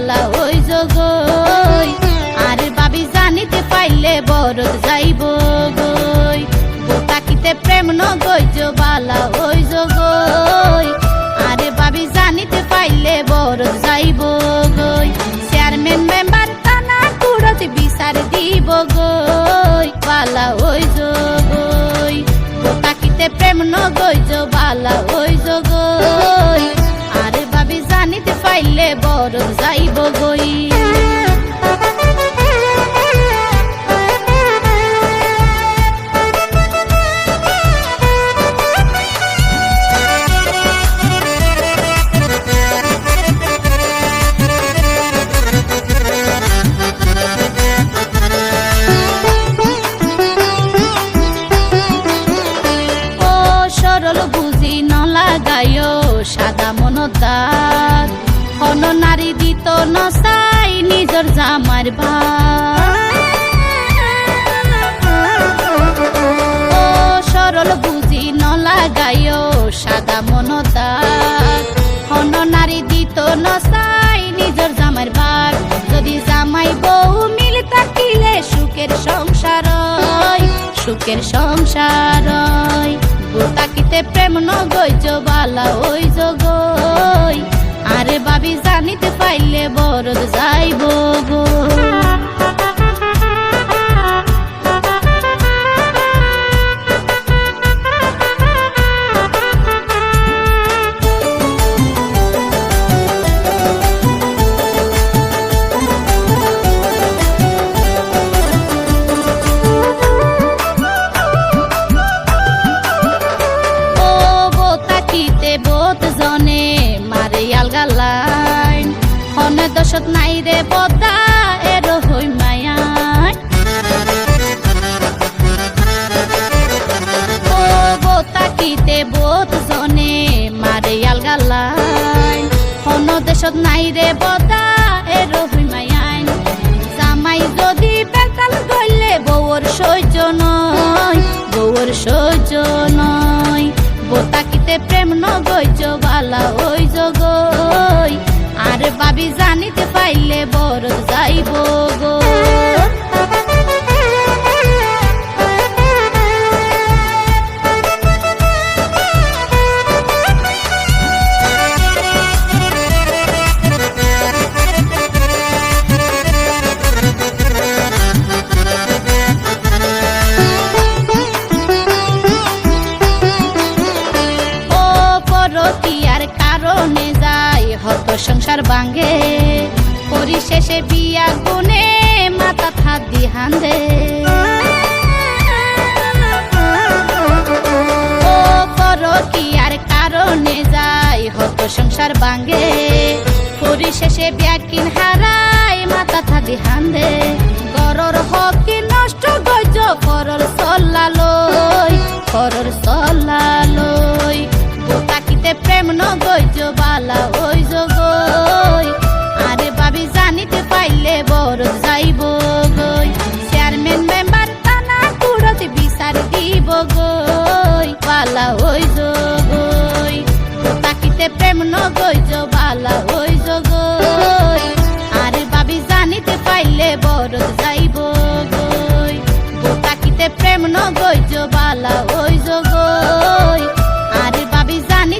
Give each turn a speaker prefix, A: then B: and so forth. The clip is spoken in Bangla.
A: বালা ওই জগই আরে বাবি জানিতে পাইলে বরদ যাইব গই তাকিতে প্রেম নগইজ বালা ওই জগই আরে বাবি জানিতে পাইলে বরদ যাইব গই চেয়ারম্যান মেম্বার থানা কুড়ত বিচার দিব গই বালা ওই জগই তাকিতে প্রেম নগইজ বালা ওই জগই আরে বাবি জানিতে পাইলে বরদ যাইব গই সাদা মনদার হন নারী দিত নসাই নিজর জামার ও সরল বুঝি ন লাগায় সাদা মনদার হন নারী দিত নসাই নিজর জামার ভাগ যদি জামাই বউ মিল থাকিলে সুখের সংসার সুখের সংসার তাকিতে প্রেম নগইজ বালা ওই জগই আরে বাবি জানিতে পাইলে বরদ যাইব গো দশত নাই রে বদা এর হই মায়া ও তাকিতে বোত জনে মারে আলগালাই হন দেশত নাই রে বদা এর হই মায়া জামাই যদি বেতাল গইলে বউর সহ্য নয় বউর সহ্য নয় তাকিতে প্রেম নগইজ বালা ওই জগই আরে বাবি জানিতে পাইলে বরদ যাইব গো ও পরকীয়ার কারণে যায় হত সংসার ভাঙে পরিশেষে বিয়া গুনে মাথা থাদি হান্দে ও পরকীয়ার কারণে যায় হত সংসার ভাঙে পরিশেষে বিয়া কিন হারাই মাথা থাদি হান্দে গরর হকি নষ্ট গইজ পরর সল্লালই তাকিতে প্রেম নগইজ বালা ওই জগই আরে বাবি জানিতে পাইলে বরদ যাইব গই চেয়ারম্যান মেম্বার থানা কুড়ত বিচার দিব গই বালা ওই জগই তাকিতে প্রেম নগইজ বালা ওই জগই আরে বাবি জানিতে পাইলে বরদ যাইব গই তাকিতে প্রেম নগইজ বালা